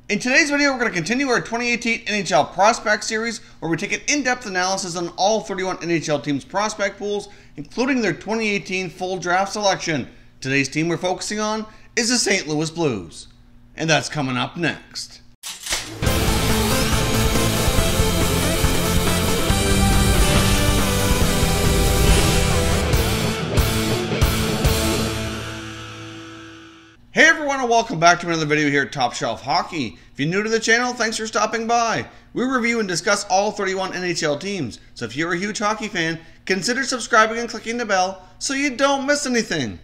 In today's video, we're going to continue our 2018 NHL Prospect Series, where we take an in-depth analysis on all 31 NHL teams' prospect pools, including their 2018 full draft selection. Today's team we're focusing on is the St. Louis Blues. And that's coming up next. Hey everyone, and welcome back to another video here at Top Shelf Hockey. If you're new to the channel, thanks for stopping by. We review and discuss all 31 NHL teams, so if you're a huge hockey fan, consider subscribing and clicking the bell so you don't miss anything.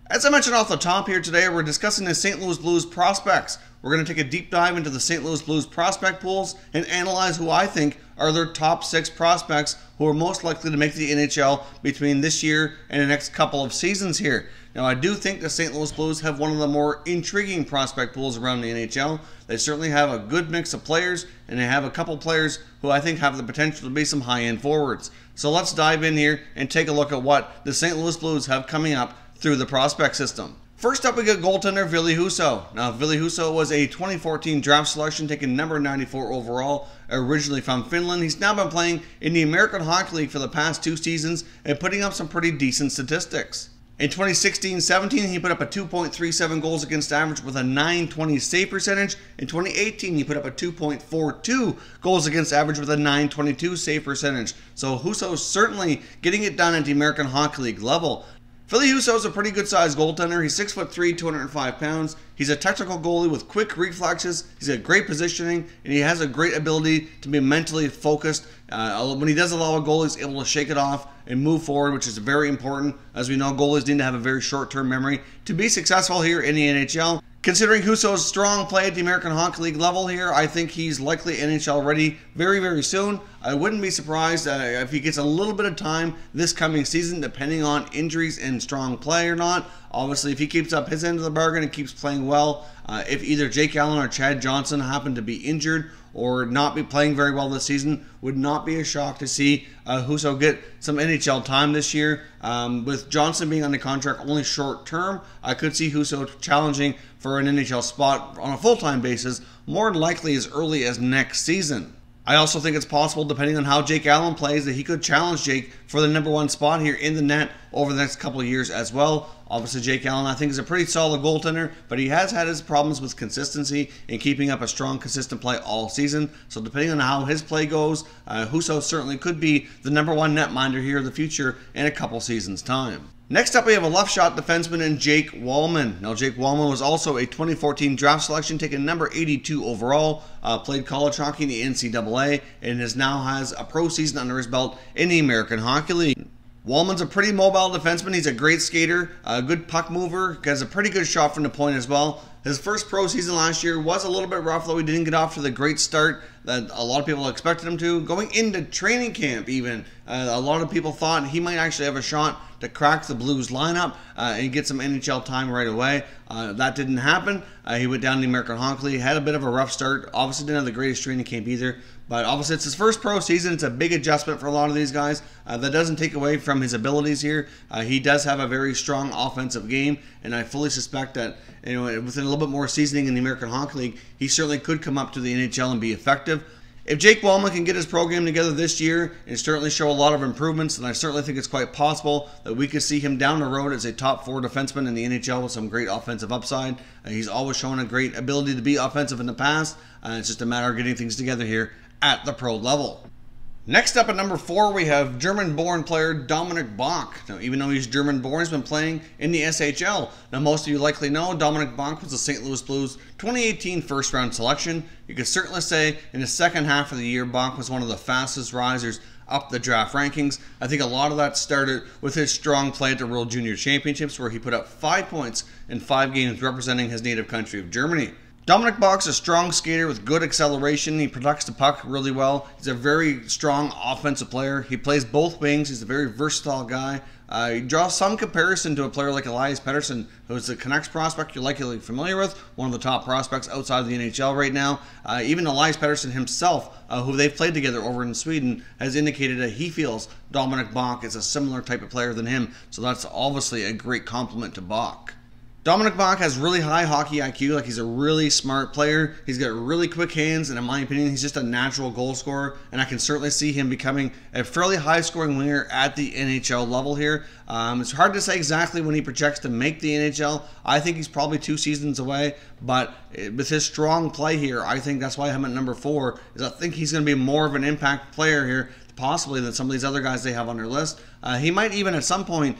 As I mentioned off the top here today, we're discussing the St. Louis Blues prospects. We're going to take a deep dive into the St. Louis Blues prospect pools and analyze who I think are their top 6 prospects who are most likely to make the NHL between this year and the next couple of seasons here. Now, I do think the St. Louis Blues have one of the more intriguing prospect pools around the NHL. They certainly have a good mix of players, and they have a couple players who I think have the potential to be some high-end forwards. So let's dive in here and take a look at what the St. Louis Blues have coming up through the prospect system. First up, we got goaltender Ville Husso. Now, Ville Husso was a 2014 draft selection, taken number 94 overall, originally from Finland. He's now been playing in the American Hockey League for the past 2 seasons and putting up some pretty decent statistics. In 2016-17, he put up a 2.37 goals against average with a .920 save percentage. In 2018, he put up a 2.42 goals against average with a .922 save percentage. So Husso is certainly getting it done at the American Hockey League level. Ville Husso is a pretty good sized goaltender. He's 6'3", 205 pounds. He's a technical goalie with quick reflexes. He's got great positioning, and he has a great ability to be mentally focused. When he does allow a goal, he's able to shake it off and move forward, which is very important. As we know, goalies need to have a very short-term memory to be successful here in the NHL. Considering Husso's strong play at the American Hockey League level here, I think he's likely NHL ready very, very soon. I wouldn't be surprised if he gets a little bit of time this coming season, depending on injuries and strong play or not. Obviously, if he keeps up his end of the bargain and keeps playing well, if either Jake Allen or Chad Johnson happen to be injured or not be playing very well this season, would not be a shock to see Husso get some NHL time this year. With Johnson being on the contract only short term, I could see Husso challenging for an NHL spot on a full-time basis, more than likely as early as next season. I also think it's possible, depending on how Jake Allen plays, that he could challenge Jake for the #1 spot here in the net over the next couple of years as well. Obviously, Jake Allen, I think, is a pretty solid goaltender, but he has had his problems with consistency and keeping up a strong, consistent play all season. So depending on how his play goes, Husso certainly could be the #1 netminder here in the future in a couple seasons' time. Next up, we have a left shot defenseman in Jake Wallin. Now, Jake Wallin was also a 2014 draft selection, taken number 82 overall, played college hockey in the NCAA, and now has a pro season under his belt in the American Hockey League. Wallman's a pretty mobile defenseman. He's a great skater, a good puck mover, has a pretty good shot from the point as well. His first pro season last year was a little bit rough, though he didn't get off to the great start that a lot of people expected him to. Going into training camp even, a lot of people thought he might actually have a shot to crack the Blues lineup and get some NHL time right away. That didn't happen. He went down to the American Hockey League, had a bit of a rough start. Obviously didn't have the greatest training camp either. But obviously it's his first pro season. It's a big adjustment for a lot of these guys. That doesn't take away from his abilities here. He does have a very strong offensive game, and I fully suspect that within a little bit more seasoning in the American Hockey League, he certainly could come up to the NHL and be effective. If Jake Wallin can get his program together this year and certainly show a lot of improvements, then I certainly think it's quite possible that we could see him down the road as a top 4 defenseman in the NHL with some great offensive upside. He's always shown a great ability to be offensive in the past. It's just a matter of getting things together here at the pro level. Next up at number 4, we have German-born player Dominic Bach. Now, even though he's German-born, he's been playing in the SHL. Now, most of you likely know Dominic Bach was the St. Louis Blues 2018 first-round selection. You could certainly say in the second half of the year, Bach was one of the fastest risers up the draft rankings. I think a lot of that started with his strong play at the World Junior Championships, where he put up 5 points in 5 games representing his native country of Germany. Dominic Bokk is a strong skater with good acceleration. He protects the puck really well. He's a very strong offensive player. He plays both wings. He's a very versatile guy. He draws some comparison to a player like Elias Pettersson, who is a Canucks prospect you're likely familiar with, one of the top prospects outside of the NHL right now. Even Elias Pettersson himself, who they've played together over in Sweden, has indicated that he feels Dominic Bokk is a similar type of player than him. So that's obviously a great compliment to Bokk. Dominic Bach has really high hockey IQ, like he's a really smart player. He's got really quick hands, and in my opinion, he's just a natural goal scorer, and I can certainly see him becoming a fairly high-scoring winger at the NHL level here. It's hard to say exactly when he projects to make the NHL. I think he's probably 2 seasons away, but with his strong play here, I think that's why I'm at number 4, is I think he's going to be more of an impact player here, possibly than some of these other guys they have on their list. He might even at some point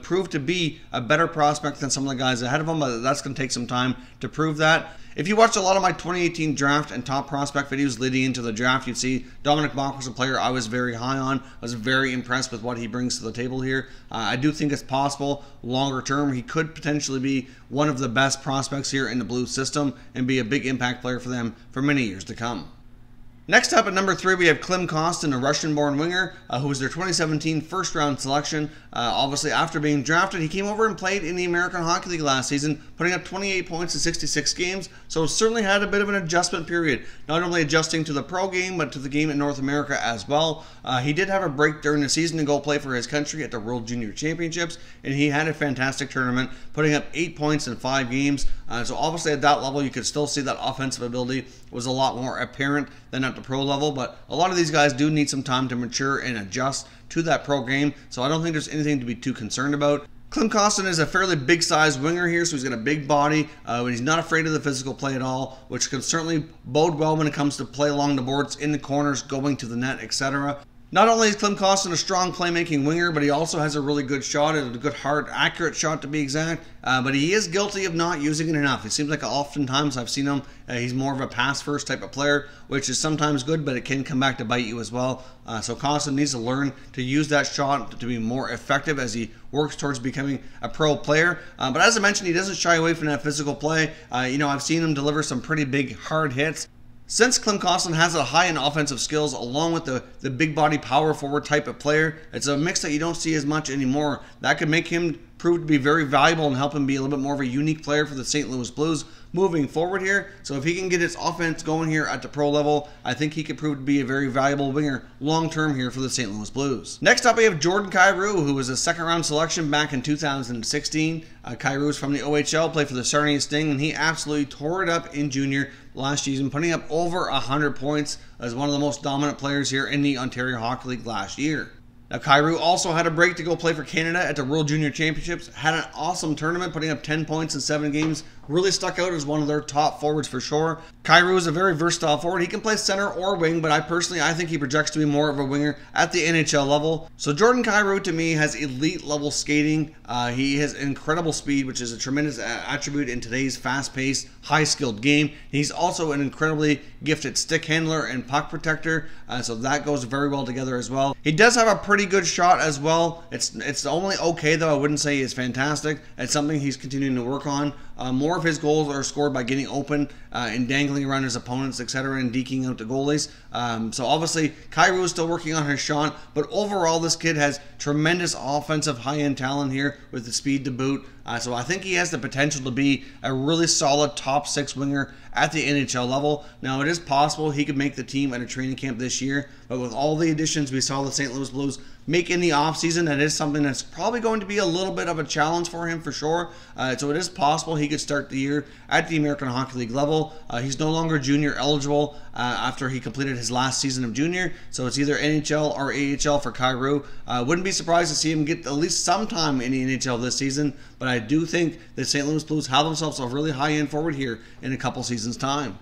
prove to be a better prospect than some of the guys ahead of him, but that's going to take some time to prove that. If you watched a lot of my 2018 draft and top prospect videos leading into the draft, you'd see Dominik Bokk was a player I was very high on. I was very impressed with what he brings to the table here. I do think it's possible longer term he could potentially be one of the best prospects here in the Blues system and be a big impact player for them for many years to come. Next up at number 3, we have Clink Austin, a Russian-born winger who was their 2017 first-round selection. Obviously, after being drafted, he came over and played in the American Hockey League last season, putting up 28 points in 66 games, so certainly had a bit of an adjustment period, not only adjusting to the pro game, but to the game in North America as well. He did have a break during the season to go play for his country at the World Junior Championships, and he had a fantastic tournament, putting up 8 points in 5 games. So obviously at that level, you could still see that offensive ability was a lot more apparent than at the pro level, but a lot of these guys do need some time to mature and adjust to that pro game, so I don't think there's anything to be too concerned about. Clink Austin is a fairly big-sized winger here, so he's got a big body, but he's not afraid of the physical play at all, which can certainly bode well when it comes to play along the boards, in the corners, going to the net, etc. Not only is Clink Austin a strong playmaking winger, but he also has a really good shot, a good hard, accurate shot to be exact, but he is guilty of not using it enough. It seems like oftentimes I've seen him, he's more of a pass-first type of player, which is sometimes good, but it can come back to bite you as well. So Austin needs to learn to use that shot to be more effective as he works towards becoming a pro player. But as I mentioned, he doesn't shy away from that physical play. I've seen him deliver some pretty big, hard hits. Since Clink Austin has a high-end offensive skills along with the big body power forward type of player, it's a mix that you don't see as much anymore. That could make him prove to be very valuable and help him be a little bit more of a unique player for the St. Louis Blues moving forward here. So if he can get his offense going here at the pro level, I think he could prove to be a very valuable winger long-term here for the St. Louis Blues. Next up, we have Jordan Cairo, who was a second-round selection back in 2016. Cairo is from the OHL, played for the Sarnia Sting, and he absolutely tore it up in junior last season, putting up over 100 points as one of the most dominant players here in the Ontario Hockey League last year. Now, Cairo also had a break to go play for Canada at the World Junior Championships, had an awesome tournament, putting up 10 points in 7 games, really stuck out as one of their top forwards for sure. Cairo is a very versatile forward. He can play center or wing, but I think he projects to be more of a winger at the NHL level. So Jordan Cairo, to me, has elite level skating. He has incredible speed, which is a tremendous attribute in today's fast-paced, high-skilled game. He's also an incredibly gifted stick handler and puck protector, so that goes very well together as well. He does have a pretty good shot as well. It's only okay, though. I wouldn't say it's fantastic. It's something he's continuing to work on. More of his goals are scored by getting open and dangling around his opponents, etc., and deking out the goalies. So obviously, Cairo is still working on his shot, but overall, this kid has tremendous offensive high-end talent here with the speed to boot. So I think he has the potential to be a really solid top 6 winger at the NHL level. Now, it is possible he could make the team at a training camp this year, but with all the additions we saw the St. Louis Blues make in the offseason, that is something that's probably going to be a little bit of a challenge for him for sure. So it is possible he could start the year at the American Hockey League level. He's no longer junior eligible after he completed his last season of junior, so it's either NHL or AHL for Cairo. Wouldn't be surprised to see him get at least some time in the NHL this season, but I do think the St. Louis Blues have themselves a really high-end forward here in a couple seasons' time.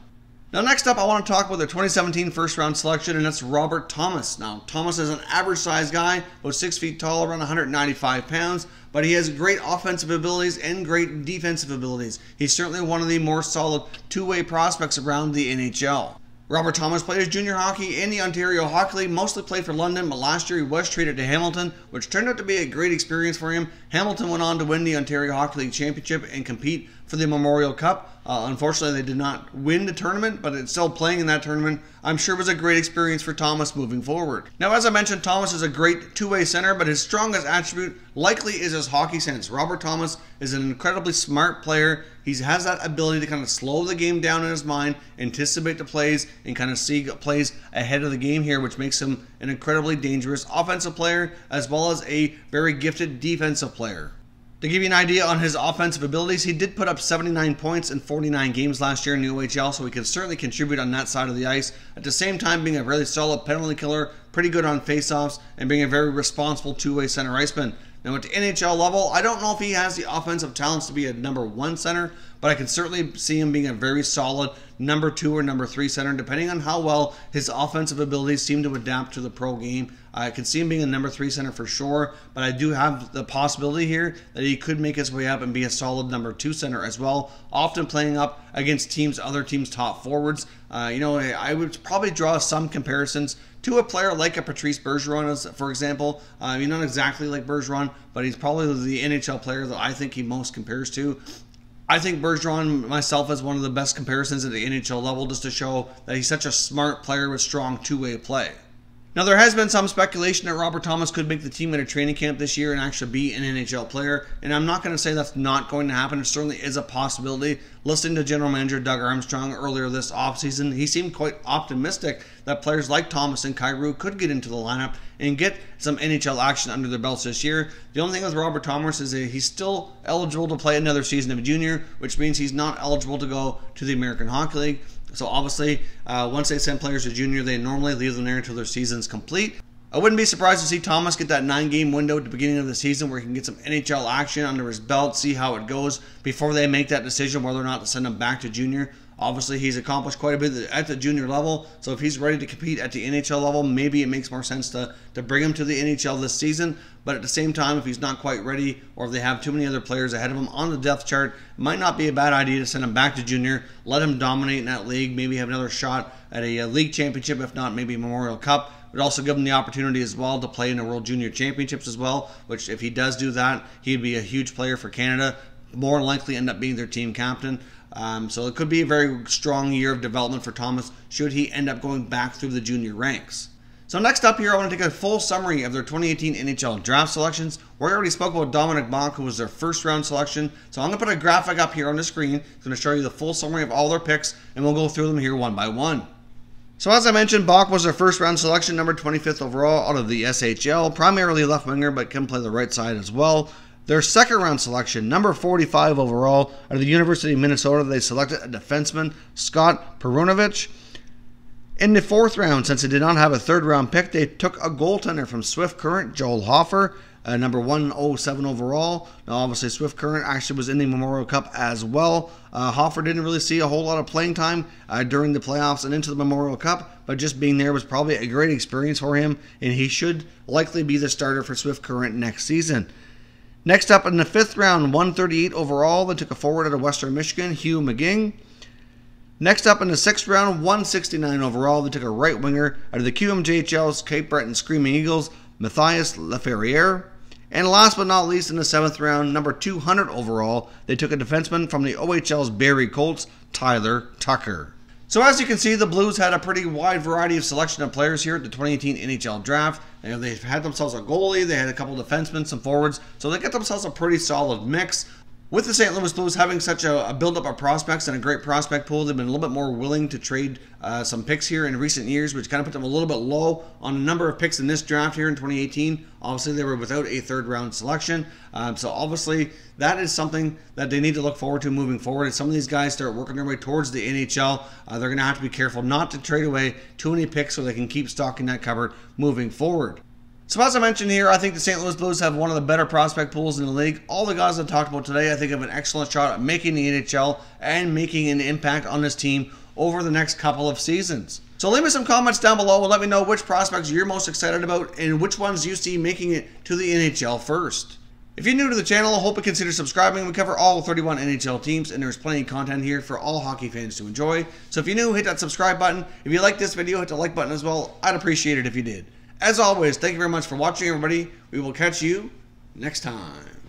Now, next up, I want to talk about the 2017 first-round selection, and that's Robert Thomas. Now, Thomas is an average-sized guy, about 6 feet tall, around 195 pounds, but he has great offensive abilities and great defensive abilities. He's certainly one of the more solid two-way prospects around the NHL. Robert Thomas played his junior hockey in the Ontario Hockey League, mostly played for London, but last year he was traded to Hamilton, which turned out to be a great experience for him. Hamilton went on to win the Ontario Hockey League Championship and compete for the Memorial Cup. Unfortunately, they did not win the tournament, but it's still playing in that tournament. I'm sure it was a great experience for Thomas moving forward. Now, as I mentioned, Thomas is a great two-way center, but his strongest attribute likely is his hockey sense. Robert Thomas is an incredibly smart player. He has that ability to kind of slow the game down in his mind, anticipate the plays, and kind of see plays ahead of the game here, which makes him an incredibly dangerous offensive player as well as a very gifted defensive player. To give you an idea on his offensive abilities, he did put up 79 points in 49 games last year in the OHL, so he can certainly contribute on that side of the ice. At the same time, being a really solid penalty killer, pretty good on faceoffs, and being a very responsible two-way center iceman. Now at the NHL level, I don't know if he has the offensive talents to be a number 1 center, but I can certainly see him being a very solid number 2 or number 3 center, depending on how well his offensive abilities seem to adapt to the pro game. I can see him being a number 3 center for sure, but I do have the possibility here that he could make his way up and be a solid number 2 center as well, often playing up against other teams' top forwards. I would probably draw some comparisons to a player like a Patrice Bergeron, for example. Not exactly like Bergeron, but he's probably the NHL player that I think he most compares to. I think Bergeron, myself, is one of the best comparisons at the NHL level, just to show that he's such a smart player with strong two-way play. Now, there has been some speculation that Robert Thomas could make the team at a training camp this year and actually be an NHL player, and I'm not going to say that's not going to happen. It certainly is a possibility. Listening to General Manager Doug Armstrong earlier this offseason, he seemed quite optimistic that players like Thomas and Cairo could get into the lineup and get some NHL action under their belts this year. The only thing with Robert Thomas is that he's still eligible to play another season of a junior, which means he's not eligible to go to the American Hockey League. So obviously, once they send players to junior, they normally leave them there until their season's complete. I wouldn't be surprised to see Thomas get that 9-game window at the beginning of the season where he can get some NHL action under his belt, see how it goes before they make that decision whether or not to send him back to junior. Obviously, he's accomplished quite a bit at the junior level, so if he's ready to compete at the NHL level, maybe it makes more sense to bring him to the NHL this season. But at the same time, if he's not quite ready, or if they have too many other players ahead of him on the depth chart, it might not be a bad idea to send him back to junior, let him dominate in that league, maybe have another shot at a league championship, if not maybe a Memorial Cup. It would also give him the opportunity as well to play in the World Junior Championships as well, which if he does do that, he'd be a huge player for Canada, more than likely end up being their team captain. So it could be a very strong year of development for Thomas should he end up going back through the junior ranks. So next up here, I want to take a full summary of their 2018 NHL Draft selections. We already spoke about Dominic Bokk, who was their first round selection. So I'm going to put a graphic up here on the screen. It's going to show you the full summary of all their picks, and we'll go through them here one by one. So as I mentioned, Bokk was their first round selection, number 25th overall out of the SHL, primarily left winger, but can play the right side as well. Their second round selection, number 45 overall, out of the University of Minnesota, they selected a defenseman, Scott Perunovich. In the fourth round, since they did not have a third round pick, they took a goaltender from Swift Current, Joel Hofer, number 107 overall. Now, obviously, Swift Current actually was in the Memorial Cup as well. Hofer didn't really see a whole lot of playing time during the playoffs and into the Memorial Cup, but just being there was probably a great experience for him, and he should likely be the starter for Swift Current next season. Next up in the fifth round, 138 overall, they took a forward out of Western Michigan, Hugh McGing. Next up in the sixth round, 169 overall, they took a right winger out of the QMJHL's Cape Breton Screaming Eagles, Matthias Laferriere. And last but not least, in the seventh round, number 200 overall, they took a defenseman from the OHL's Barrie Colts, Tyler Tucker. So as you can see, the Blues had a pretty wide variety of selection of players here at the 2018 NHL Draft. They had themselves a goalie, they had a couple defensemen, some forwards, so they got themselves a pretty solid mix. With the St. Louis Blues having such a build-up of prospects and a great prospect pool, they've been a little bit more willing to trade some picks here in recent years, which kind of put them a little bit low on the number of picks in this draft here in 2018. Obviously, they were without a third-round selection, so obviously that is something that they need to look forward to moving forward. As some of these guys start working their way towards the NHL, they're going to have to be careful not to trade away too many picks so they can keep stocking that cupboard moving forward. So as I mentioned here, I think the St. Louis Blues have one of the better prospect pools in the league. All the guys I talked about today, I think, have an excellent shot at making the NHL and making an impact on this team over the next couple of seasons. So leave me some comments down below and let me know which prospects you're most excited about and which ones you see making it to the NHL first. If you're new to the channel, I hope you consider subscribing. We cover all 31 NHL teams, and there's plenty of content here for all hockey fans to enjoy. So if you're new, hit that subscribe button. If you like this video, hit the like button as well. I'd appreciate it if you did. As always, thank you very much for watching, everybody. We will catch you next time.